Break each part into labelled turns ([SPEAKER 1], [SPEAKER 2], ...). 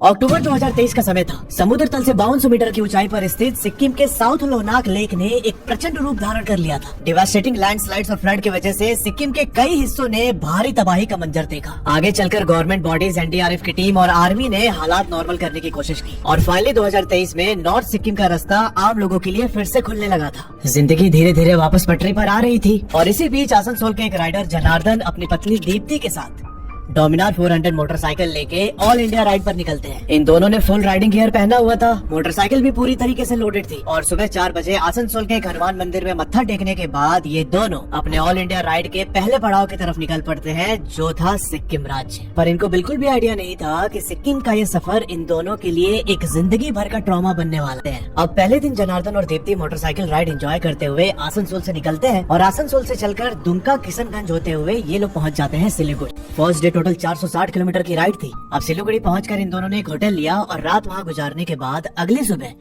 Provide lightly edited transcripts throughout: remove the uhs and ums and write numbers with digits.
[SPEAKER 1] अक्टूबर 2023 का समय था। समुद्र तल से 5200 मीटर की ऊंचाई पर स्थित सिक्किम के साउथ लोनाक लेक ने एक प्रचंड रूप धारण कर लिया था। डिवास्टेटिंग लैंडस्लाइड्स और फ्लड की वजह से सिक्किम के कई हिस्सों ने भारी तबाही का मंजर देखा। आगे चलकर गवर्नमेंट बॉडीज, एनडीआरएफ की टीम और आर्मी ने हालात नॉर्मल करने की कोशिश की और फाइनली 2023 में नॉर्थ सिक्किम का रास्ता आम लोगों के लिए फिर से खुलने लगा था। जिंदगी धीरे धीरे वापस पटरी पर आ रही थी और इसी बीच आसनसोल के एक राइडर जनार्दन अपनी पत्नी दीप्ति के साथ डोमिनार 400 मोटरसाइकिल लेके ऑल इंडिया राइड पर निकलते हैं। इन दोनों ने फुल राइडिंग गियर पहना हुआ था। मोटरसाइकिल भी पूरी तरीके से लोडेड थी और सुबह 4 बजे आसनसोल के एक हनुमान मंदिर में मत्था टेकने के बाद ये दोनों अपने ऑल इंडिया राइड के पहले पड़ाव की तरफ निकल पड़ते हैं, जो था सिक्किम राज्य। पर इनको बिल्कुल भी आइडिया नहीं था कि सिक्किम का ये सफर इन दोनों के लिए एक जिंदगी भर का ट्रॉमा बनने वाला है। अब पहले दिन जनार्दन और दीप्ति मोटरसाइकिल राइड एंजॉय करते हुए आसनसोल से निकलते हैं और आसनसोल से चलकर दुमका किशनगंज होते हुए ये लोग पहुँच जाते हैं Siliguri. First day total 460 kilometre की राइड थी। अब सिलीगुड़ी पहुंचकर इन दोनों ने एक होटल लिया और रात वहां गुजारने के बाद अगली सुबह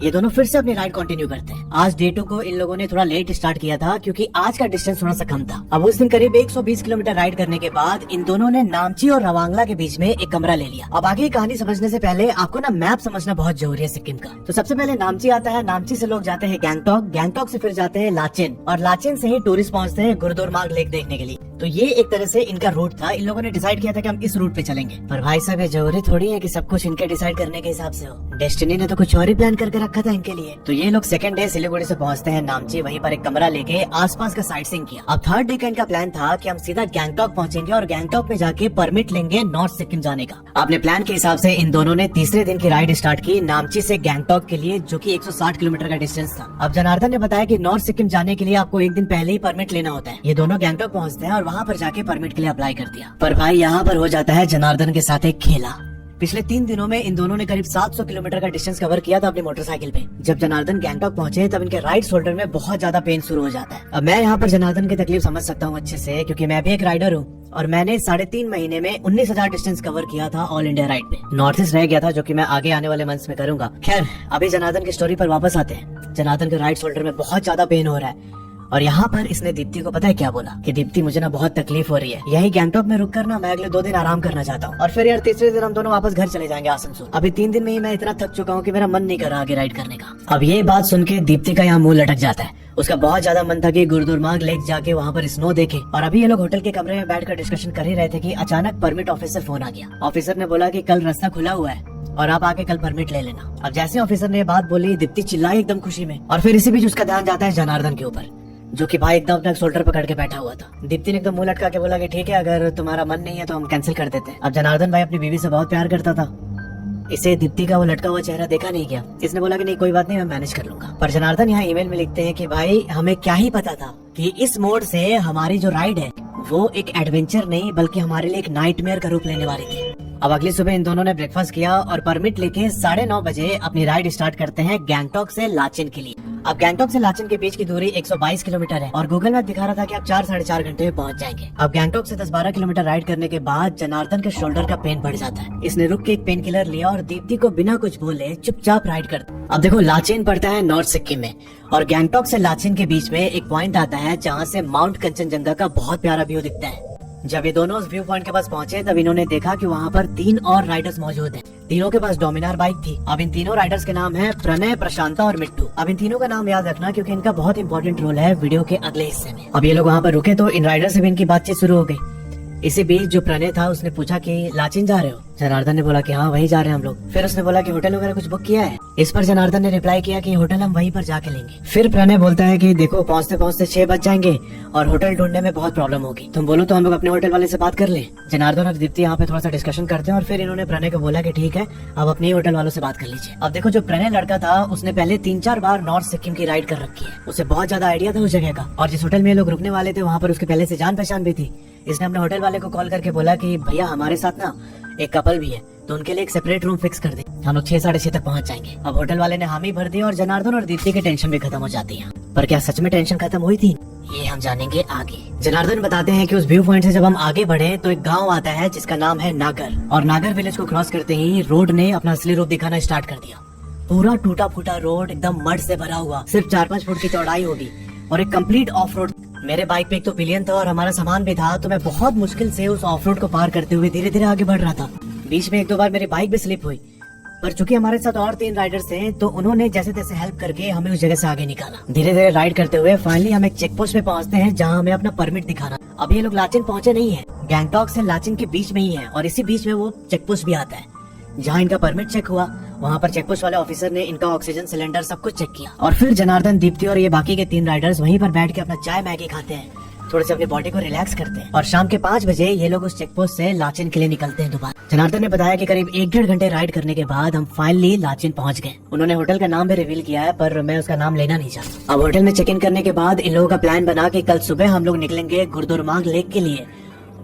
[SPEAKER 1] ये दोनों फिर से अपनी राइड कंटिन्यू करते हैं। आज डे 2 को इन लोगों ने थोड़ा लेट स्टार्ट किया था क्योंकि आज का डिस्टेंस थोड़ा सा कम था। अब उस दिन करीब 120 किलोमीटर राइड करने के बाद इन दोनों ने नामची और रवांगला के बीच में एक कमरा ले लिया। अब आगे की कहानी समझने से पहले आपको ना मैप समझना बहुत जरूरी है सिक्किम का। तो सबसे पहले नामची आता है। नामची से लोग जाते हैं गैंगटॉक, गैंगटॉक से फिर जाते हैं लाचेन और लाचेन से ही टूरिस्ट पहुंचते हैं गुरुद्वार लेक देखने के लिए। तो ये एक तरह से इनका रूट था। इन लोगों ने डिसाइड किया था कि हम इस रूट पे चलेंगे, पर भाई साहब ये जरूरी थोड़ी है कि सब कुछ इनके डिसाइड करने के हिसाब से हो। डेस्टिनी ने तो कुछ और ही प्लान करके रखा था इनके लिए। तो ये लोग सेकंड डे सिलीगुड़ी से पहुंचते हैं नामची, वहीं पर एक कमरा लेके आसपास का साइट सीइंग किया। अब थर्ड डे का इनका प्लान था कि हम सीधा गैंगटॉक पहुंचेंगे और गैंगटॉक में जाके परमिट लेंगे नॉर्थ सिक्किम जाने का। अपने प्लान के हिसाब से इन दोनों ने तीसरे दिन की राइड स्टार्ट की नामची से गैंगटॉक के लिए, जो कि 160 किलोमीटर का डिस्टेंस था। अब जनार्दन ने बताया कि नॉर्थ सिक्किम जाने के लिए आपको एक दिन पहले ही परमिट लेना होता है। ये दोनों गैंगटॉक पहुंचते हैं और वहाँ पर जाके परमिट के लिए अप्लाई कर दिया। पर भाई यहाँ पर हो जाता है जनार्दन के साथ एक खेला। पिछले 3 दिनों में इन दोनों ने करीब 700 किलोमीटर का डिस्टेंस कवर किया था अपनी मोटरसाइकिल पे। जब जनार्दन गैंगटॉक पहुंचे तब इनके राइट शोल्डर में बहुत ज्यादा पेन शुरू हो जाता है। अब मैं यहाँ पर जनार्दन की तकलीफ समझ सकता हूँ अच्छे से, क्योंकि मैं भी एक राइडर हूँ और मैंने 3.5 महीने में 19,000 डिस्टेंस कवर किया था ऑल इंडिया राइड पे। नॉर्थ ईस्ट रह गया था, जो कि मैं आगे आने वाले मंथ्स में करूंगा। खैर, अभी जनार्दन की स्टोरी पर वापस आते हैं। जनार्दन के राइट शोल्डर में बहुत ज्यादा पेन हो रहा है और यहाँ पर इसने दीप्ति को पता है क्या बोला कि दीप्ति मुझे ना बहुत तकलीफ हो रही है, यही गैंगटॉक में रुक कर ना मैं अगले 2 दिन आराम करना चाहता हूँ और फिर यार तीसरे दिन हम दोनों वापस घर चले जाएंगे आसनसोल। अभी 3 दिन में ही मैं इतना थक चुका हूँ कि मेरा मन नहीं कर रहा आगे राइड करने का। अब ये बात सुन के दीप्ति का यहाँ मुंह लटक जाता है। उसका बहुत ज्यादा मन था कि गुरुद्वार लेक जाके वहाँ पर स्नो देखे। और अभी ये लोग होटल के कमरे में बैठकर डिस्कशन कर ही रहे थे कि अचानक परमिट ऑफिस से फोन आ गया। ऑफिसर ने बोला कि कल रास्ता खुला हुआ है और आप आके कल परमिट ले लेना। अब जैसे ऑफिसर ने ये बात बोली, दीप्ति चिल्लाई एकदम खुशी में और फिर इसी बीच उसका ध्यान जाता है जनार्दन के ऊपर, जो कि भाई एकदम अपना शोल्डर पकड़ के बैठा हुआ था। दीप्ति ने एकदम मुंह लटका के बोला कि ठीक है, अगर तुम्हारा मन नहीं है तो हम कैंसिल कर देते हैं। अब जनार्दन भाई अपनी बीवी से बहुत प्यार करता था, इसे दीप्ति का वो लटका हुआ चेहरा देखा नहीं गया। इसने बोला कि नहीं कोई बात नहीं, मैं मैनेज कर लूंगा। पर जनार्दन यहाँ ईमेल में लिखते हैं कि भाई हमें क्या ही पता था कि इस मोड से हमारी जो राइड है वो एक एडवेंचर नहीं बल्कि हमारे लिए एक नाइटमेयर का रूप लेने वाली थी। अब अगली सुबह इन दोनों ने ब्रेकफास्ट किया और परमिट लेके 9:30 बजे अपनी राइड स्टार्ट करते हैं गैंगटॉक से लाचेन के लिए। अब गैंगटॉक से लाचेन के बीच की दूरी 122 किलोमीटर है और गूगल मैप दिखा रहा था कि आप 4-4.5 घंटे में पहुंच जाएंगे। अब गैंगटॉक से 10-12 किलोमीटर राइड करने के बाद जनार्दन के शोल्डर का पेन बढ़ जाता है। इसने रुक के एक पेन किलर लिया और दीप्ति को बिना कुछ बोले चुपचाप राइड कर। अब देखो, लाचेन पड़ता है नॉर्थ सिक्किम में और गैंगटॉक से लाचेन के बीच में एक पॉइंट आता है जहाँ से माउंट कंचनजंगा का बहुत प्यारा व्यू दिखता है। जब ये दोनों उस व्यू पॉइंट के पास पहुंचे तब इन्होंने देखा कि वहाँ पर 3 और राइडर्स मौजूद हैं। तीनों के पास डोमिनार बाइक थी। अब इन तीनों राइडर्स के नाम है प्रणय, प्रशांता और मिट्टू। अब इन तीनों का नाम याद रखना क्योंकि इनका बहुत इंपॉर्टेंट रोल है वीडियो के अगले हिस्से में। अब ये लोग वहाँ पर रुके तो इन राइडर से भी इनकी बातचीत शुरू हो गई। इसी बीच जो प्रणय था उसने पूछा कि लाचेन जा रहे हो? जनार्दन ने बोला कि हाँ वहीं जा रहे हैं हम लोग। फिर उसने बोला कि होटल वगैरह कुछ बुक किया है? इस पर जनार्दन ने रिप्लाई किया कि होटल हम वहीं पर जाके लेंगे। फिर प्रणय बोलता है कि देखो पहुँचते पहुँचते 6 बज जाएंगे और होटल ढूंढने में बहुत प्रॉब्लम होगी, तुम बोलो तो हम लोग अपने होटल वाले से बात कर ले। जनार्दन और दीप्ति यहाँ पे थोड़ा सा डिस्कशन करते हैं और फिर इन्होंने प्रणय को बोला कि ठीक है आप अपने होटल वालों से बात कर लीजिए। अब देखो, जो प्रणय लड़का था उसने पहले 3-4 बार नॉर्थ सिक्किम की राइड कर रखी है, उसे बहुत ज्यादा आइडिया था उस जगह का और जिस होटल में लोग रुकने वाले थे वहाँ पर उसके पहले से जान पहचान भी थी। इसने अपने होटल वाले को कॉल करके बोला कि भैया हमारे साथ ना एक कपल भी है तो उनके लिए एक सेपरेट रूम फिक्स कर दे, हम लोग 6-6:30 तक पहुंच जाएंगे। अब होटल वाले ने हामी भर दी और जनार्दन और दीप्ति की टेंशन भी खत्म हो जाती है। पर क्या सच में टेंशन खत्म हुई थी, ये हम जानेंगे आगे। जनार्दन बताते हैं कि उस व्यू पॉइंट से जब हम आगे बढ़े तो एक गांव आता है जिसका नाम है नागर और नागर विलेज को क्रॉस करते ही रोड ने अपना असली रूप दिखाना स्टार्ट कर दिया। पूरा टूटा फूटा रोड एकदम मड से भरा हुआ, सिर्फ 4-5 फुट की चौड़ाई होगी और एक कंप्लीट ऑफ रोड। मेरे बाइक पे एक तो पिलियन था और हमारा सामान भी था, तो मैं बहुत मुश्किल से उस ऑफ रोड को पार करते हुए धीरे धीरे आगे बढ़ रहा था। बीच में एक दो बार मेरी बाइक भी स्लिप हुई, पर चूंकि हमारे साथ और 3 राइडर्स थे तो उन्होंने जैसे तैसे हेल्प करके हमें उस जगह से आगे निकाला। धीरे धीरे राइड करते हुए फाइनली हम एक चेक पोस्ट पे पहुंचते हैं जहां हमें अपना परमिट दिखाना। अब ये लोग लाचेन पहुंचे नहीं है, गैंगटॉक से लाचेन के बीच में ही है और इसी बीच में वो चेक पोस्ट भी आता है जहाँ इनका परमिट चेक हुआ। वहाँ पर चेक पोस्ट वाले ऑफिसर ने इनका ऑक्सीजन सिलेंडर सब कुछ चेक किया और फिर जनार्दन, दीप्ति और ये बाकी के 3 राइडर्स वहीं पर बैठ के अपना चाय मैगी खाते हैं, थोड़े से अपनी बॉडी को रिलैक्स करते हैं और शाम के 5 बजे ये लोग उस चेक पोस्ट से लाचेन के लिए निकलते हैं दोबारा। जनार्दन ने बताया कि करीब 1-1.5 घंटे राइड करने के बाद हम फाइनली लाचेन पहुंच गए। उन्होंने होटल का नाम भी रिवील किया है पर मैं उसका नाम लेना नहीं चाहता। अब होटल में चेक इन करने के बाद इन लोगों का प्लान बना कि कल सुबह हम लोग निकलेंगे गुरुद्वारा लेक के लिए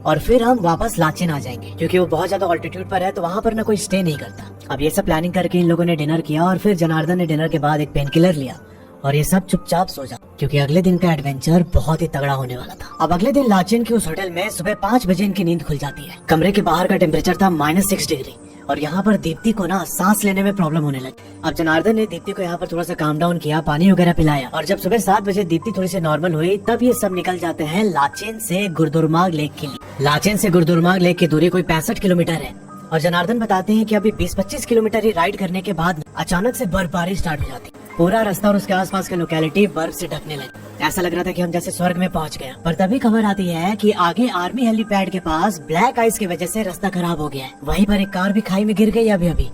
[SPEAKER 1] और फिर हम वापस लाचेन आ जाएंगे क्योंकि वो बहुत ज्यादा ऑल्टीट्यूड पर है तो वहाँ पर ना कोई स्टे नहीं करता। अब ये सब प्लानिंग करके इन लोगों ने डिनर किया और फिर जनार्दन ने डिनर के बाद एक पेन किलर लिया और ये सब चुपचाप सो जा क्योंकि अगले दिन का एडवेंचर बहुत ही तगड़ा होने वाला था। अब अगले दिन लाचेन के उस होटल में सुबह 5 बजे इनकी नींद खुल जाती है। कमरे के बाहर का टेम्परेचर था -6 डिग्री और यहाँ पर दीप्ति को ना सांस लेने में प्रॉब्लम होने लगी। अब जनार्दन ने दीप्ति को यहाँ पर थोड़ा सा काम डाउन किया, पानी वगैरह पिलाया और जब सुबह 7 बजे दीप्ति थोड़ी सी नॉर्मल हुई तब ये सब निकल जाते हैं लाचेन से गुरुद्वारा लेक के लिए। लाचेन से गुरुद्वारा लेक की दूरी कोई 65 किलोमीटर है और जनार्दन बताते हैं कि अभी 20-25 किलोमीटर ही राइड करने के बाद अचानक से बर्फबारी स्टार्ट हो जाती। पूरा रास्ता और उसके आसपास के लोकेलिटी बर्फ से ढकने लगी। ऐसा लग रहा था कि हम जैसे स्वर्ग में पहुंच गए। पर तभी खबर आती है कि आगे आर्मी हेलीपैड के पास ब्लैक आइस की वजह से रास्ता खराब हो गया है। वहीं पर एक कार भी खाई में गिर गई अभी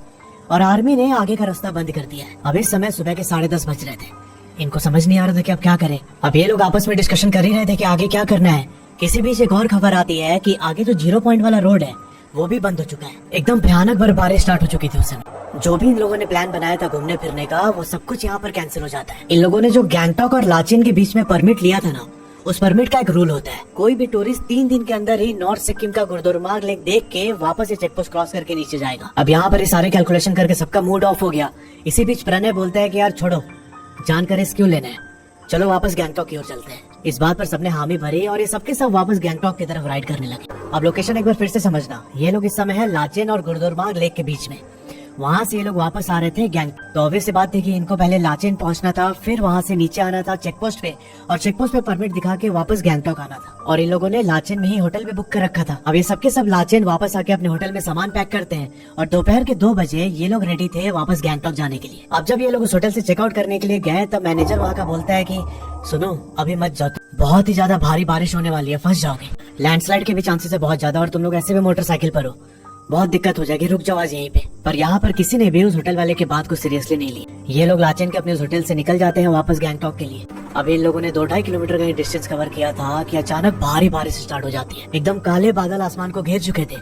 [SPEAKER 1] और आर्मी ने आगे का रास्ता बंद कर दिया है। अब इस समय सुबह के 10:30 बज रहे थे। इनको समझ नहीं आ रहा था कि अब क्या करें। अब ये लोग आपस में डिस्कशन कर ही रहे थे कि आगे क्या करना है। किसी बीच एक और खबर आती है कि आगे जो 0 पॉइंट वाला रोड है वो भी बंद हो चुका है। एकदम भयानक बर्फबारी स्टार्ट हो चुकी थी उस समय। जो भी इन लोगों ने प्लान बनाया था घूमने फिरने का वो सब कुछ यहाँ पर कैंसिल हो जाता है। इन लोगों ने जो गैंगटॉक और लाचेन के बीच में परमिट लिया था ना, उस परमिट का एक रूल होता है, कोई भी टूरिस्ट 3 दिन के अंदर ही नॉर्थ सिक्किम का गुरुद्वारा लेक देख के वापस ये चेक पोस्ट क्रॉस करके नीचे जाएगा। अब यहाँ पर ये सारे कैलकुलेशन करके सबका मूड ऑफ हो गया। इसी बीच प्रणय बोलता है कि यार छोड़ो, जानकर रिस्क क्यों लेना है, चलो वापस गैंगटॉक की ओर चलते हैं। इस बात पर सबने हामी भरी और ये सबके सब वापस गैंगटॉक की तरफ राइड करने लगे। अब लोकेशन एक बार फिर से समझना, ये लोग इस समय है लाचेन और गुरुद्वारा लेक के बीच में। वहाँ से ये लोग वापस आ रहे थे गैंगटॉक। तो ऑब्वियस सी बात थी कि इनको पहले लाचेन पहुंचना था, फिर वहाँ से नीचे आना था चेक पोस्ट पे और चेक पोस्ट पे परमिट दिखा के वापस गैंगटॉक आना था। और इन लोगों ने लाचेन में ही होटल भी बुक कर रखा था। अब ये सबके सब लाचेन वापस आके अपने होटल में सामान पैक करते हैं और दोपहर के 2 बजे ये लोग रेडी थे वापस गैंगटॉक जाने के लिए। अब जब ये लोग उस होटल से चेकआउट करने के लिए गए तब मैनेजर वहाँ का बोलता है कि सुनो अभी मत जाओ, बहुत ही ज्यादा भारी बारिश होने वाली है, फंस जाओगे। लैंडस्लाइड के भी चांसेस है बहुत ज्यादा और तुम लोग ऐसे भी मोटरसाइकिल पर हो, बहुत दिक्कत हो जाएगी, रुक जाओ आज यहीं पे। पर यहाँ पर किसी ने भी उस होटल वाले की बात को सीरियसली नहीं ली। ये लोग लाचेन के अपने उस होटल से निकल जाते हैं वापस गैंगटॉक के लिए। अब इन लोगों ने 2-2.5 किलोमीटर का डिस्टेंस कवर किया था कि अचानक भारी बारिश स्टार्ट हो जाती है। एकदम काले बादल आसमान को घेर चुके थे,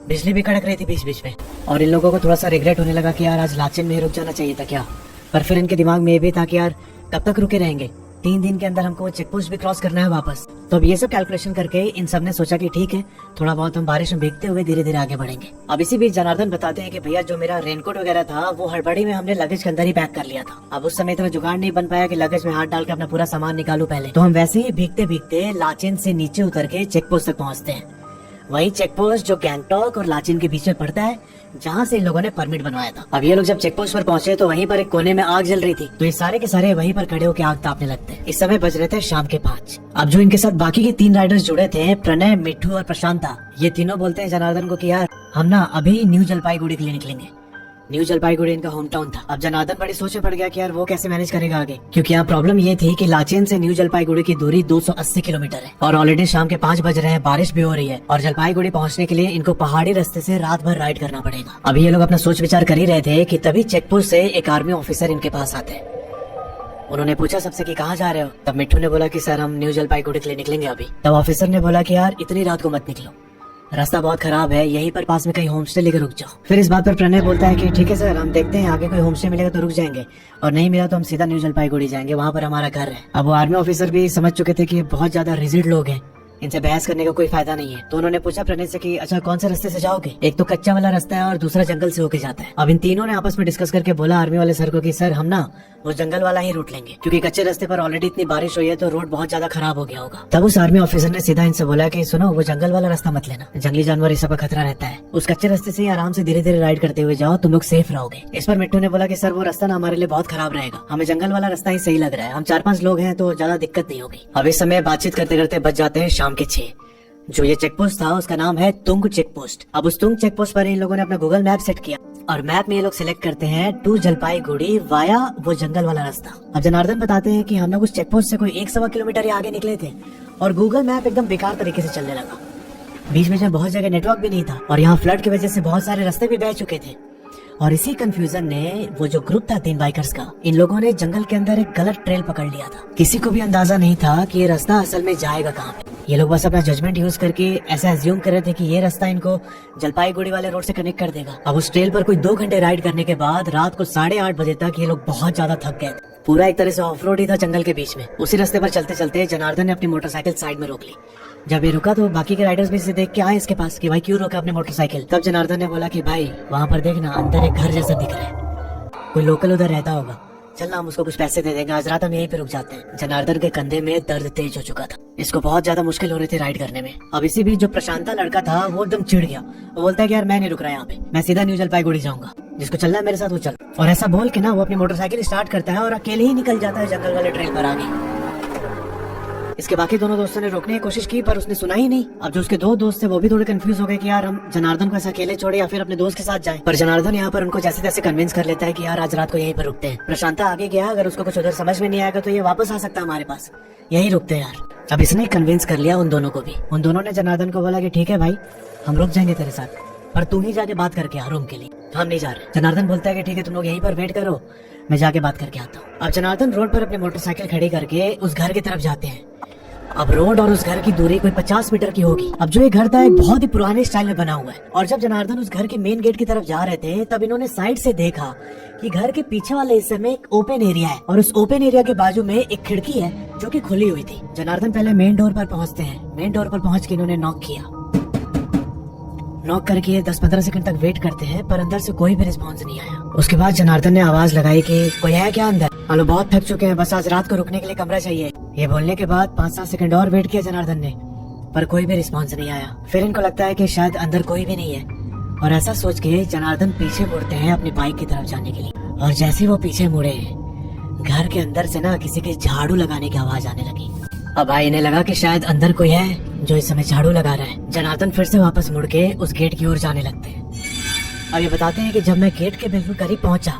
[SPEAKER 1] बिजली भी कड़क रही थी बीच बीच में और इन लोगों को थोड़ा सा रिग्रेट होने लगा कि यार आज लाचेन में रुक जाना चाहिए था क्या। पर फिर इनके दिमाग में ये भी था कि यार कब तक रुके रहेंगे, 3 दिन के अंदर हमको वो चेक पोस्ट भी क्रॉस करना है वापस। तो अब ये सब कैलकुलेशन करके इन सब ने सोचा कि ठीक है, थोड़ा बहुत हम बारिश में भीगते हुए धीरे धीरे आगे बढ़ेंगे। अब इसी बीच जनार्दन बताते हैं कि भैया जो मेरा रेनकोट वगैरह था वो हड़बड़ी में हमने लगेज के अंदर ही पैक कर लिया था। अब उस समय इतना जुगाड़ नहीं बन पाया कि लगेज में हाथ डाल के अपना पूरा सामान निकालू पहले। तो हम वैसे ही भीगते भीगते लाचेन से नीचे उतर के चेक पोस्ट तक पहुँचते हैं। वही चेक पोस्ट जो गैंगटॉक और लाचेन के बीच में पड़ता है, जहाँ से इन लोगों ने परमिट बनवाया था। अब ये लोग जब चेक पोस्ट पर पहुंचे तो वहीं पर एक कोने में आग जल रही थी। तो ये सारे के सारे वहीं पर खड़े होकर आग तापने लगते हैं। इस समय बज रहे थे शाम के 5। अब जो इनके साथ बाकी के 3 राइडर्स जुड़े थे, प्रणय, मिट्ठू और प्रशांता, ये तीनों बोलते हैं जनार्दन को कि यार हम ना अभी न्यू जलपाईगुड़ी के लिए निकलेंगे। न्यू जलपाईगुड़ी इनका होम टाउन था। अब जनार्दन बड़ी सोच में पड़ गया कि यार वो कैसे मैनेज करेगा आगे, क्योंकि यहाँ प्रॉब्लम ये थी कि लाचेन से न्यू जलपाईगुड़ी की दूरी 280 किलोमीटर है और ऑलरेडी शाम के 5 बज रहे हैं, बारिश भी हो रही है और जलपाईगुड़ी पहुँचने के लिए इनको पहाड़ी रास्ते से रात भर राइड करना पड़ेगा। अभी ये लोग अपना सोच विचार कर ही रहे थे कि तभी चेक पोस्ट से एक आर्मी ऑफिसर इनके पास आते हैं। उन्होंने पूछा सबसे कि कहाँ जा रहे हो। तब मिट्ठू ने बोला कि सर हम न्यू जलपाईगुड़ी के लिए निकलेंगे अभी। तब ऑफिसर ने बोला कि यार इतनी रात को मत निकलो, रास्ता बहुत खराब है, यहीं पर पास में कहीं होम स्टे लेकर रुक जाओ। फिर इस बात पर प्रणय बोलता है कि ठीक है सर, हम देखते हैं आगे कोई होम स्टे मिलेगा तो रुक जाएंगे और नहीं मिला तो हम सीधा न्यू जलपाईगुड़ी जाएंगे, वहाँ पर हमारा घर है। अब वो आर्मी ऑफिसर भी समझ चुके थे कि बहुत ज्यादा रिजिड लोग हैं, इनसे बहस करने का कोई फायदा नहीं है। तो उन्होंने पूछा प्रणय से कि अच्छा कौन से रास्ते से जाओगे। एक तो कच्चा वाला रास्ता है और दूसरा जंगल से होके जाता है। अब इन तीनों ने आपस में डिस्कस करके बोला आर्मी वाले सर को कि सर हम ना वो जंगल वाला ही रूट लेंगे, क्योंकि कच्चे रास्ते पर ऑलरेडी इतनी बारिश हुई है तो रोड बहुत ज्यादा खराब हो गया होगा। तब उस आर्मी ऑफिसर ने सीधा इनसे बोला कि सुनो वो जंगल वाला रास्ता मत लेना, जंगली जानवर इस सब का खतरा रहता है, उस कच्चे रास्ते से आराम से धीरे धीरे राइड करते हुए जाओ, तुम लोग सेफ रहोगे। इस पर मिट्टू ने बोला कि सर वो रास्ता ना हमारे लिए बहुत खराब रहेगा, हमें जंगल वाला रास्ता ही सही लग रहा है, हम 4-5 लोग हैं तो ज्यादा दिक्कत नहीं होगी। अब इस समय बातचीत करते करते बज जाते हैं शाम के 6। जो ये चेक पोस्ट था उसका नाम है तुंग चेक पोस्ट। अब उस तुंग चेक पोस्ट पर इन लोगों ने अपना गूगल मैप सेट किया और मैप में ये लोग सिलेक्ट करते हैं टू जलपाईगुड़ी वाया वो जंगल वाला रास्ता। अब जनार्दन बताते हैं कि हम लोग उस चेक पोस्ट से कोई 1-1.25 किलोमीटर ही आगे निकले थे और गूगल मैप एकदम बेकार तरीके से चलने लगा। बीच में बहुत जगह नेटवर्क भी नहीं था और यहाँ फ्लड की वजह से बहुत सारे रास्ते भी बह चुके थे। और इसी कंफ्यूजन ने वो जो ग्रुप था 3 बाइकर्स का, इन लोगों ने जंगल के अंदर एक गलत ट्रेल पकड़ लिया था। किसी को भी अंदाजा नहीं था कि ये रास्ता असल में जाएगा कहाँ पे। ये लोग बस अपना जजमेंट यूज करके ऐसा एज्यूम कर रहे थे कि ये रास्ता इनको जलपाईगुड़ी वाले रोड से कनेक्ट कर देगा। अब उस ट्रेल पर कोई 2 घंटे राइड करने के बाद रात को 8:30 बजे तक ये लोग बहुत ज्यादा थक गए थे। पूरा एक तरह से ऑफ रोड ही था जंगल के बीच में। उसी रास्ते पर चलते चलते जनार्दन ने अपनी मोटरसाइकिल साइड में रोक ली। जब ये रुका तो बाकी के राइडर्स भी इसे देख के आए इसके पास कि भाई क्यों रोका अपनी मोटरसाइकिल। तब जनार्दन ने बोला कि भाई वहाँ पर देखना अंदर एक घर जैसा दिख रहा है, कोई लोकल उधर रहता होगा, चलना हम उसको कुछ पैसे दे देंगे, आज रात हम यहीं पे रुक जाते हैं। जनार्दन के कंधे में दर्द तेज हो चुका था, इसको बहुत ज्यादा मुश्किल हो रही थी राइड करने में। अब इसी बीच जो प्रशांता लड़का था वो एकदम चिढ़ गया। वो बोलता है कि यार मैं नहीं रुक रहा यहाँ पे, मैं सीधा न्यू जलपाईगुड़ी जाऊंगा, जिसको चलना है मेरे साथ वो चल। और ऐसा बोल के ना वो अपनी मोटरसाइकिल स्टार्ट करता है और अकेले ही निकल जाता है जंगल वाले ट्रेल पर आगे। इसके बाकी दोनों दोस्तों ने रोकने की कोशिश की पर उसने सुना ही नहीं। अब जो उसके 2 दोस्त थे वो भी थोड़े कंफ्यूज हो गए कि यार हम जनार्दन को ऐसा अकेले छोड़े या फिर अपने दोस्त के साथ जाएं। पर जनार्दन यहाँ पर उनको जैसे तैसे कन्विंस कर लेता है कि यार आज रात को यहीं पर रुकते हैं। प्रशांता आगे गया, अगर उसको कुछ उधर समझ में नहीं आएगा तो ये वापस आ सकता है हमारे पास, यही रुकते हैं यार। अब इसने कन्विंस कर लिया उन दोनों को भी। उन दोनों ने जनार्दन को बोला कि ठीक है भाई हम रुक जाएंगे तेरे साथ, पर तू ही जाके बात करके आ रूम के लिए, हम नहीं जा रहे। जनार्दन बोलता है कि ठीक है तुम लोग यहीं पर वेट करो, मैं जाके बात करके आता हूँ। अब जनार्दन रोड पर अपनी मोटरसाइकिल खड़ी करके उस घर की तरफ जाते हैं। अब रोड और उस घर की दूरी कोई 50 मीटर की होगी। अब जो ये घर था एक बहुत ही पुराने स्टाइल में बना हुआ है और जब जनार्दन उस घर के मेन गेट की तरफ जा रहे थे तब इन्होंने साइड से देखा कि घर के पीछे वाले हिस्से में एक ओपन एरिया है और उस ओपन एरिया के बाजू में एक खिड़की है जो कि खुली हुई थी। जनार्दन पहले मेन डोर पर पहुंचते हैं। मेन डोर पर पहुंच के इन्होंने नॉक किया। नॉक करके 10-15 सेकंड तक वेट करते हैं पर अंदर से कोई भी रिस्पॉन्स नहीं आया। उसके बाद जनार्दन ने आवाज लगाई कि कोई है क्या अंदर, हम लोग बहुत थक चुके हैं, बस आज रात को रुकने के लिए कमरा चाहिए। ये बोलने के बाद 5-7 सेकंड और वेट किया जनार्दन ने पर कोई भी रिस्पॉन्स नहीं आया। फिर इनको लगता है कि शायद अंदर कोई भी नहीं है और ऐसा सोच के जनार्दन पीछे मुड़ते हैं अपनी बाइक की तरफ जाने के लिए। और जैसे वो पीछे मुड़े घर के अंदर से ना किसी के झाड़ू लगाने की आवाज आने लगी। अब भाई इन्हें लगा कि शायद अंदर कोई है जो इस समय झाड़ू लगा रहा है। जनार्दन फिर से वापस मुड़ के उस गेट की ओर जाने लगते हैं। अब ये बताते हैं कि जब मैं गेट के बिल्कुल करीब पहुंचा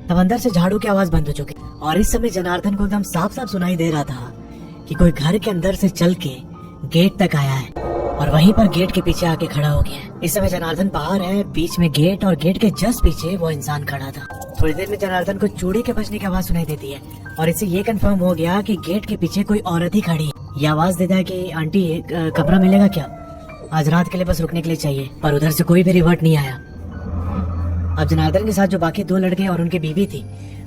[SPEAKER 1] तब अंदर से झाड़ू की आवाज बंद हो चुकी और इस समय जनार्दन को एकदम साफ साफ सुनाई दे रहा था कि कोई घर के अंदर से चल के गेट तक आया है और वहीं पर गेट के पीछे आके खड़ा हो गया है। इस समय जनार्दन बाहर है, बीच में गेट और गेट के जस्ट पीछे वो इंसान खड़ा था। थोड़ी देर में जनार्दन को चूड़ी के बजने की आवाज सुनाई देती है और इससे ये कंफर्म हो गया कि गेट के पीछे कोई औरत ही खड़ी है। ये आवाज देता है कि आंटी कमरा मिलेगा क्या, आज रात के लिए बस रुकने के लिए चाहिए। पर उधर से कोई भी रिवर्ट नहीं आया। अब जनार्दन के साथ जो बाकी 2 लड़के और उनकी बीवी थी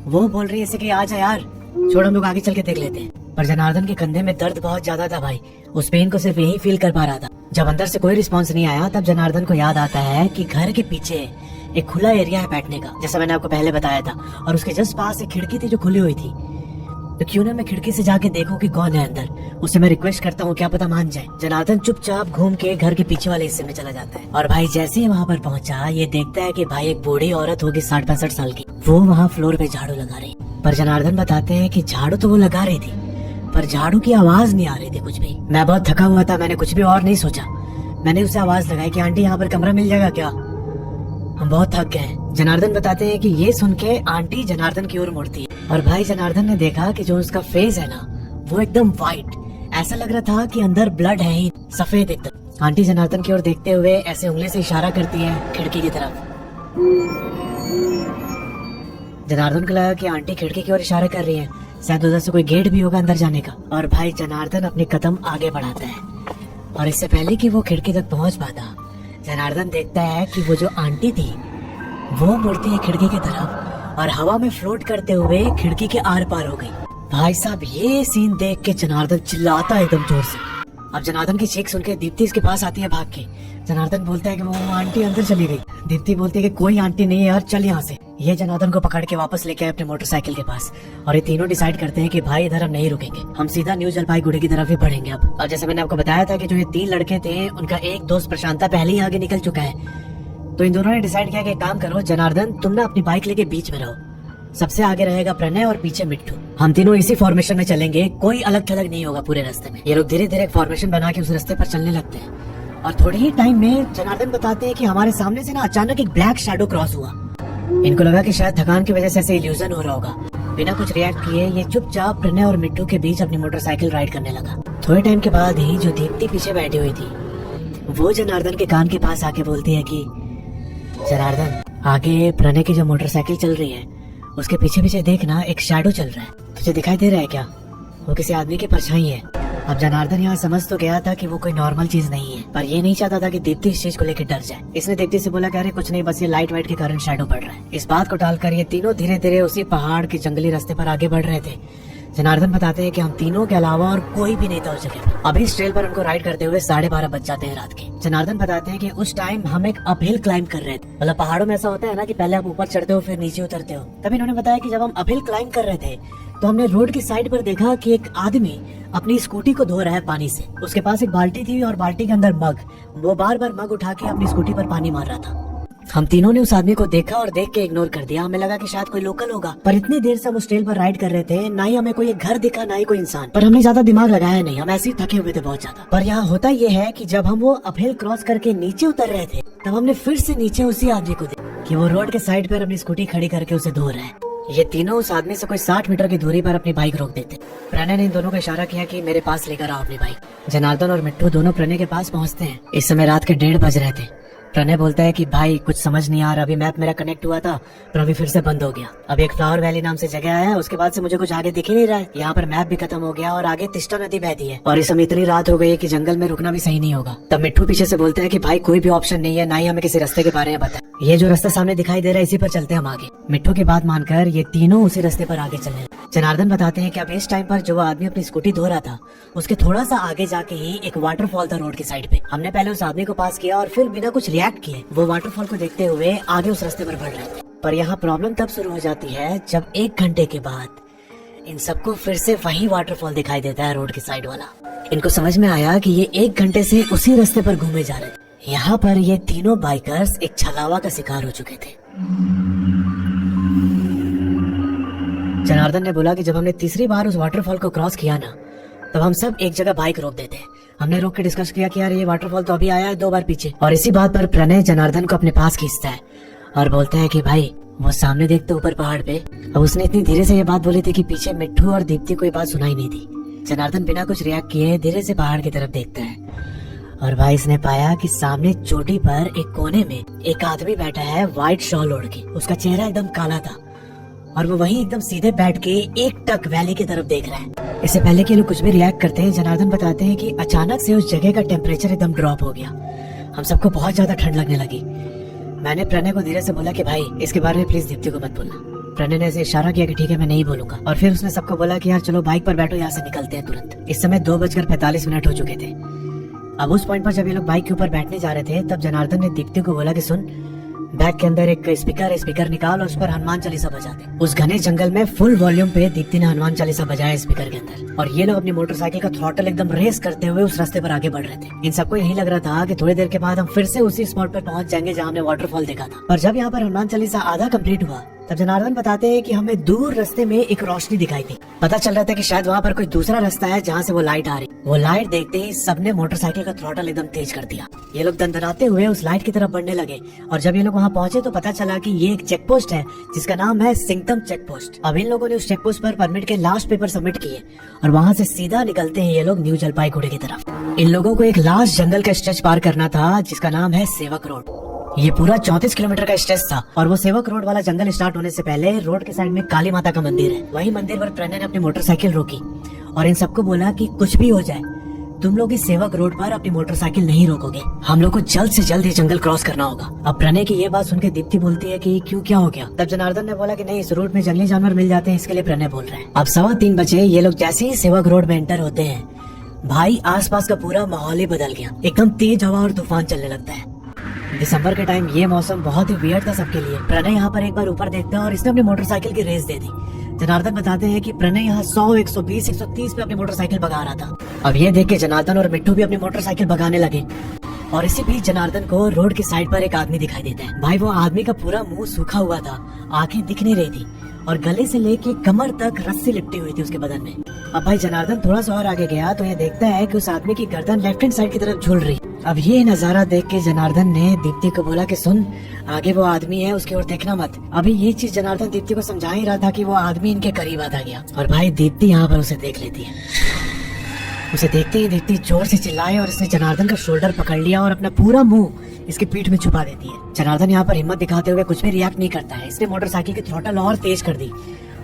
[SPEAKER 1] वो बोल रही है कि आजा यार छोड़ हम लोग आगे चल के देख लेते हैं। पर जनार्दन के कंधे में दर्द बहुत ज्यादा था भाई, उस पेन को सिर्फ यही फील कर पा रहा था। जब अंदर से कोई रिस्पांस नहीं आया तब जनार्दन को याद आता है कि घर के पीछे एक खुला एरिया है बैठने का, जैसा मैंने आपको पहले बताया था, और उसके जस्ट पास एक खिड़की थी जो खुली हुई थी। तो क्यों ना मैं खिड़की से जाके देखूं कि कौन है अंदर, उससे मैं रिक्वेस्ट करता हूँ, क्या पता मान जाए। जनार्दन चुपचाप घूम के घर के पीछे वाले हिस्से में चला जाता है और भाई जैसे ही वहाँ पर पहुँचा ये देखता है कि भाई एक बूढ़ी औरत होगी 60-65 साल की, वो वहाँ फ्लोर पे झाड़ू लगा रही। पर जनार्दन बताते हैं कि झाड़ू तो वो लगा रही थी पर झाड़ू की आवाज नहीं आ रही थी कुछ भी। मैं बहुत थका हुआ था, मैंने कुछ भी और नहीं सोचा। मैंने उसे आवाज लगाई कि आंटी यहाँ पर कमरा मिल जाएगा क्या, हम बहुत थक गए। जनार्दन बताते हैं कि ये सुन के आंटी जनार्दन की ओर मुड़ती है और भाई जनार्दन ने देखा कि जो उसका फेस है ना वो एकदम व्हाइट, ऐसा लग रहा था कि अंदर ब्लड है ही, सफेद एकदम। आंटी जनार्दन की ओर देखते हुए ऐसे उंगली से इशारा करती है खिड़की की तरफ। जनार्दन को लगा कि आंटी खिड़की की ओर इशारा कर रही है, शायद उधर से कोई गेट भी होगा अंदर जाने का। और भाई जनार्दन अपने कदम आगे बढ़ाता है और इससे पहले कि वो खिड़की तक पहुंच पाता जनार्दन देखता है कि वो जो आंटी थी वो मुड़ती है खिड़की की तरफ और हवा में फ्लोट करते हुए खिड़की के आर पार हो गई। भाई साहब ये सीन देख के जनार्दन चिल्लाता है एकदम जोर से। अब जनार्दन की चीख सुन के दीप्ति इसके पास आती है भाग के। जनार्दन बोलता है कि वो आंटी अंदर चली गई। दीप्ति बोलती है कि कोई आंटी नहीं है यार, चल यहाँ से। ये जनार्दन को पकड़ के वापस लेके आए अपने मोटरसाइकिल के पास और ये तीनों डिसाइड करते हैं कि भाई इधर हम नहीं रुकेंगे, हम सीधा न्यू जलपाईगुड़ी की तरफ ही बढ़ेंगे। अब जैसे मैंने आपको बताया था कि जो ये 3 लड़के थे उनका एक दोस्त प्रशांता पहले ही आगे निकल चुका है। तो इन दोनों ने डिसाइड किया कि काम करो जनार्दन तुम ना अपनी बाइक लेके बीच में रहो, सबसे आगे रहेगा प्रणय और पीछे मिट्टू। हम तीनों इसी फॉर्मेशन में चलेंगे, कोई अलग थलग नहीं होगा पूरे रास्ते में। ये लोग धीरे धीरे फॉर्मेशन बना के उस रास्ते पर चलने लगते हैं और थोड़े ही टाइम में जनार्दन बताते हैं कि हमारे सामने से ना अचानक एक ब्लैक शैडो क्रॉस हुआ। इनको लगा कि शायद थकान की वजह से ऐसे इल्यूजन हो रहा होगा। बिना कुछ रिएक्ट किए ये चुपचाप प्रणय और मिट्टू के बीच अपनी मोटरसाइकिल राइड करने लगा। थोड़े टाइम के बाद ही जो दीप्ति पीछे बैठी हुई थी वो जनार्दन के कान के पास आके बोलती है कि जनार्दन, आगे प्रणय की जो मोटरसाइकिल चल रही है उसके पीछे पीछे देखना, एक शैडो चल रहा है। तुझे दिखाई दे रहा है क्या? वो किसी आदमी की परछाई है। अब जनार्दन यहाँ समझ तो गया था कि वो कोई नॉर्मल चीज नहीं है, पर ये नहीं चाहता था कि दीप्ति इस चीज को लेकर डर जाए। इसने दीप्ति से बोला, कह रहे कुछ नहीं, बस ये लाइट वाइट के कारण शैडो पड़ रहा है। इस बात को टालकर ये तीनों धीरे धीरे उसी पहाड़ के जंगली रास्ते पर आगे बढ़ रहे थे। जनार्दन बताते हैं कि हम तीनों के अलावा और कोई भी नहीं था उस जगह पर। अभी इस ट्रेल पर उनको राइड करते हुए 12:30 बज जाते हैं रात के। जनार्दन बताते हैं कि उस टाइम हम एक अपहिल क्लाइंब कर रहे थे। मतलब पहाड़ों में ऐसा होता है ना कि पहले आप ऊपर चढ़ते हो फिर नीचे उतरते हो। तभी इन्होंने बताया कि जब हम अपहिल क्लाइंब कर रहे थे तो हमने रोड की साइड पर देखा कि एक आदमी अपनी स्कूटी को धो रहा है पानी से। उसके पास एक बाल्टी थी और बाल्टी के अंदर मग। वो बार बार मग उठा के अपनी स्कूटी पर पानी मार रहा था। हम तीनों ने उस आदमी को देखा और देख के इग्नोर कर दिया। हमें लगा कि शायद कोई लोकल होगा, पर इतनी देर से हम उस ट्रेल पर राइड कर रहे थे, ना ही हमें कोई एक घर दिखा ना ही कोई इंसान। पर हमने ज्यादा दिमाग लगाया नहीं, हम ऐसे ही थके हुए थे बहुत ज्यादा। पर यहाँ होता ये है कि जब हम वो अपहिल क्रॉस करके नीचे उतर रहे थे तब हमने फिर से नीचे उसी आदमी को देखा कि वो रोड के साइड पर अपनी स्कूटी खड़ी करके उसे धो रहा है। ये तीनों उस आदमी से कोई 60 मीटर की दूरी पर अपनी बाइक रोक देते। प्रणय ने इन दोनों को इशारा किया कि मेरे पास लेकर आओ अपनी बाइक। जनार्दन और मिट्टू दोनों प्रणय के पास पहुँचते हैं। इस समय रात के 1:30 बज रहे थे। प्रणय बोलता है कि भाई कुछ समझ नहीं आ रहा, अभी मैप मेरा कनेक्ट हुआ था पर अभी फिर से बंद हो गया। अभी एक फ्लावर वैली नाम से जगह है, उसके बाद से मुझे कुछ आगे दिख ही नहीं रहा है। यहाँ पर मैप भी खत्म हो गया और आगे तिस्टा नदी बहती है और इस समय इतनी रात हो गई है कि जंगल में रुकना भी सही नहीं होगा। तब मिट्टू पीछे से बोलता है कि भाई कोई भी ऑप्शन नहीं है, ना ही हमें किसी रास्ते के बारे में पता है। ये जो रास्ता सामने दिखाई दे रहा है इसी पर चलते हैं हम आगे। मिट्टू की बात मानकर ये तीनों उसी रास्ते पर आगे चले। जनार्दन बताते हैं कि अब इस टाइम पर जो आदमी अपनी स्कूटी धो रहा था उसके थोड़ा सा आगे जाके ही एक वाटरफॉल था रोड की साइड पे। हमने पहले उस आदमी को पास किया और फिर बिना कुछ रिएक्ट किए वो वाटरफॉल को देखते हुए आगे उस रास्ते पर बढ़ रहे थे। पर यहाँ प्रॉब्लम तब शुरू हो जाती है जब 1 घंटे के बाद इन सबको फिर से वही वाटरफॉल दिखाई देता है रोड की साइड वाला। इनको समझ में आया कि ये 1 घंटे से उसी रास्ते पर घूमे जा रहे थे। यहाँ पर ये तीनों बाइकर्स एक छलावा का शिकार हो चुके थे। जनार्दन ने बोला कि जब हमने तीसरी बार उस वाटरफॉल को क्रॉस किया ना तब हम सब एक जगह बाइक रोक देते। हमने रोक के डिस्कस किया कि यार ये वाटरफॉल तो अभी आया है 2 बार पीछे। और इसी बात पर प्रणय जनार्दन को अपने पास खींचता है और बोलता है कि भाई वो सामने देखते ऊपर पहाड़ पे। अब उसने इतनी धीरे से ये बात बोली थी कि पीछे मिट्टू और दीप्ति कोई बात सुनाई नहीं थी। जनार्दन बिना कुछ रिएक्ट किए धीरे से पहाड़ की तरफ देखता है और भाई इसने पाया कि सामने चोटी पर एक कोने में एक आदमी बैठा है व्हाइट शॉल ओढ़ के। उसका चेहरा एकदम काला था और वो वहीं एकदम सीधे बैठ के एक टक वैली की तरफ देख रहा है। इससे पहले कि लोग कुछ भी रिएक्ट करते हैं जनार्दन बताते हैं कि अचानक से उस जगह का टेम्परेचर एकदम ड्रॉप हो गया। हम सबको बहुत ज्यादा ठंड लगने लगी। मैंने प्रणय को धीरे से बोला कि भाई इसके बारे में प्लीज दीप्ति को मत बोलना। प्रणय ने ऐसे इशारा किया कि ठीक है मैं नहीं बोलूंगा। और फिर उसने सबको बोला कि यार चलो बाइक पर बैठो, यहाँ से निकलते हैं तुरंत। इस समय 2:45 हो चुके थे। अब उस पॉइंट पर जब ये लोग बाइक के ऊपर बैठने जा रहे थे तब जनार्दन ने दीप्ति को बोला कि सुन, बैग के अंदर एक स्पीकर निकाल और उस पर हनुमान चालीसा बजा दे। उस घने जंगल में फुल वॉल्यूम पे दीप्ति ने हनुमान चालीसा बजाया स्पीकर के अंदर और ये लोग अपनी मोटरसाइकिल का थ्रॉटल एकदम रेस करते हुए उस रास्ते पर आगे बढ़ रहे थे। इन सबको यही लग रहा था कि थोड़ी देर के बाद हम फिर से उसी स्पॉट पर पहुंच जाएंगे जहां हमने वाटरफॉल देखा था। पर जब यहाँ पर हनुमान चालीसा आधा कंप्लीट हुआ तब जनार्दन बताते हैं कि हमें दूर रास्ते में एक रोशनी दिखाई दी। पता चल रहा था कि शायद वहाँ पर कोई दूसरा रास्ता है जहाँ से वो लाइट आ रही। वो लाइट देखते ही सबने मोटरसाइकिल का थ्रॉटल एकदम तेज कर दिया। ये लोग दंदनाते हुए उस लाइट की तरफ बढ़ने लगे और जब ये लोग वहाँ पहुंचे तो पता चला कि ये एक चेक पोस्ट है जिसका नाम है सिंगतम चेक पोस्ट। अब इन लोगों ने उस चेक पोस्ट पर परमिट के लास्ट पेपर सबमिट किए और वहाँ से सीधा निकलते हैं ये लोग न्यू जलपाईगुड़ी की तरफ। इन लोगों को एक लास्ट जंगल का स्ट्रेच पार करना था जिसका नाम है सेवक रोड। ये पूरा 34 किलोमीटर का स्ट्रेच था और वो सेवक रोड वाला जंगल स्टार्ट होने से पहले रोड के साइड में काली माता का मंदिर है। वही मंदिर पर प्रणय ने अपनी मोटरसाइकिल रोकी और इन सबको बोला कि कुछ भी हो जाए तुम लोग इस सेवक रोड पर अपनी मोटरसाइकिल नहीं रोकोगे। हम लोग को जल्द से जल्द ये जंगल क्रॉस करना होगा। अब प्रणय की ये बात सुनकर दीप्ति बोलती है कि क्यों, क्या हो गया? तब जनार्दन ने बोला कि नहीं, इस रोड में जंगली जानवर मिल जाते हैं, इसके लिए प्रणय बोल रहे हैं। अब 3:15 बजे ये लोग जैसे ही सेवक रोड में एंटर होते हैं भाई आसपास का पूरा माहौल ही बदल गया। एकदम तेज हवा और तूफान चलने लगता है। दिसंबर के टाइम ये मौसम बहुत ही वियर्ड था सबके लिए। प्रणय यहाँ पर एक बार ऊपर देखता है और इसने अपनी मोटरसाइकिल की रेस दे दी। जनार्दन बताते हैं कि प्रणय यहाँ 100, 120, 130 पे अपनी मोटरसाइकिल भगा रहा था। अब ये देख के जनार्दन और मिट्टू भी अपनी मोटरसाइकिल भगाने लगे और इसी बीच जनार्दन को रोड की साइड पर एक आदमी दिखाई देता है। भाई वो आदमी का पूरा मुंह सूखा हुआ था, आंखें दिख नहीं रही थी और गले से लेके कमर तक रस्सी लिपटी हुई थी उसके बदन में। अब भाई जनार्दन थोड़ा सा और आगे गया तो ये देखता है कि उस आदमी की गर्दन लेफ्ट हैंड साइड की तरफ झूल रही। अब ये नजारा देख के जनार्दन ने दीप्ति को बोला कि सुन, आगे वो आदमी है, उसकी ओर देखना मत। अभी ये चीज जनार्दन दीप्ति को समझा ही रहा था कि वो आदमी इनके करीब आता गया और भाई दीप्ति यहाँ पर उसे देख लेती है। उसे देखते ही दीप्ति जोर से चिल्लाए और इसने जनार्दन का शोल्डर पकड़ लिया और अपना पूरा मुंह इसकी पीठ में छुपा देती है। जनार्दन यहाँ पर हिम्मत दिखाते हुए कुछ भी रिएक्ट नहीं करता है। इसने मोटरसाइकिल की थ्रॉटल और तेज कर दी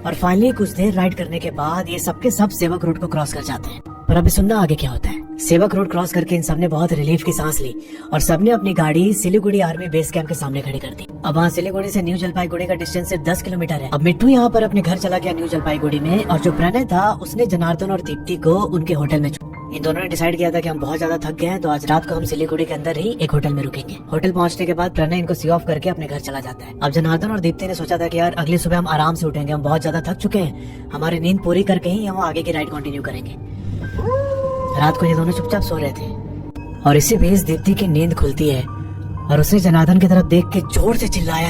[SPEAKER 1] और फाइनली कुछ देर राइड करने के बाद ये सबके सब सेवक रोड को क्रॉस कर जाते हैं। पर अभी सुनना आगे क्या होता है। सेवक रोड क्रॉस करके इन सबने बहुत रिलीफ की सांस ली और सबने अपनी गाड़ी सिलीगुड़ी आर्मी बेस कैंप के सामने खड़ी कर दी। अब वहाँ सिलीगुड़ी से न्यू जलपाईगुड़ी का डिस्टेंस सिर्फ 10 किलोमीटर है। अब मिट्टू यहाँ पर अपने घर चला गया न्यू जलपाईगुड़ी में और जो प्रणय था उसने जनार्दन और दीप्ति को उनके होटल में इन दोनों ने डिसाइड किया था कि हम बहुत ज्यादा थक गए हैं तो आज रात को हम सिलीगुड़ी के अंदर ही एक होटल में रुकेंगे। होटल पहुंचने के बाद प्रणय इनको सी ऑफ करके अपने घर चला जाता है। अब जनार्दन और दीप्ति ने सोचा था कि यार अगली सुबह हम आराम से उठेंगे, हम बहुत ज्यादा थक चुके हैं, हमारी नींद पूरी करके ही हम आगे की राइड कंटिन्यू करेंगे। रात को ये दोनों चुपचाप सो रहे थे और इसी बीच दीप्ति की नींद खुलती है और उसने जनार्दन की तरफ देख के जोर से चिल्लाया,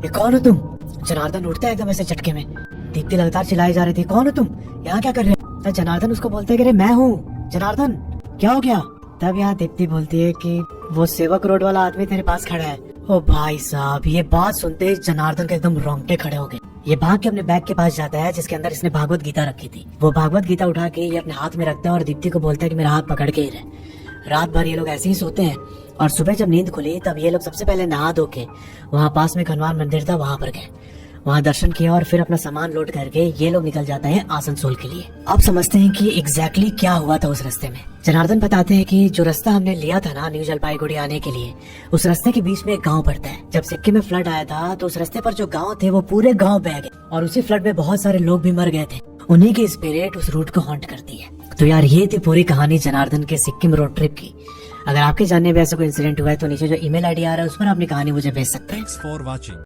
[SPEAKER 1] ये कौन हो तुम? जनार्दन उठता है एकदम ऐसे झटके में। दीप्ति लगातार चिल्लाई जा रही थी, कौन हो तुम, यहाँ क्या कर रहे हो? जनार्दन उसको बोलते है कि मैं हूँ जनार्दन, क्या हो गया? तब यहाँ दीप्ति बोलती है कि वो सेवक रोड वाला आदमी तेरे पास खड़ा है। ओ भाई साहब, ये बात सुनते ही जनार्दन के एकदम रोंगटे खड़े हो गए। ये भाग के अपने बैग के पास जाता है जिसके अंदर इसने भागवत गीता रखी थी। वो भागवत गीता उठा के ये अपने हाथ में रखता है और दीप्ति को बोलता है कि मेरा हाथ पकड़ के ही रहे। रात भर ये लोग ऐसे ही सोते हैं और सुबह जब नींद खुली तब ये लोग सबसे पहले नहा धो के वहाँ पास में हनुमान मंदिर था वहाँ पर गए, वहाँ दर्शन किया और फिर अपना सामान लोड करके ये लोग निकल जाते हैं आसनसोल के लिए। अब समझते हैं कि एग्जैक्टली क्या हुआ था उस रास्ते में। जनार्दन बताते हैं कि जो रास्ता हमने लिया था ना न्यू जलपाईगुड़ी आने के लिए, उस रास्ते के बीच में एक गांव पड़ता है। जब सिक्किम में फ्लड आया था तो उस रास्ते पर जो गांव थे वो पूरे गांव बह गए और उसी फ्लड में बहुत सारे लोग भी मर गए थे। उन्हीं की स्पिरिट उस रूट को हॉन्ट करती है। तो यार ये थी पूरी कहानी जनार्दन के सिक्किम रोड ट्रिप की। अगर आपके जानने में ऐसा कोई इंसिडेंट हुआ है तो नीचे जो ईमेल आईडी आ रहा है उस पर अपनी कहानी मुझे भेज सकते हैं।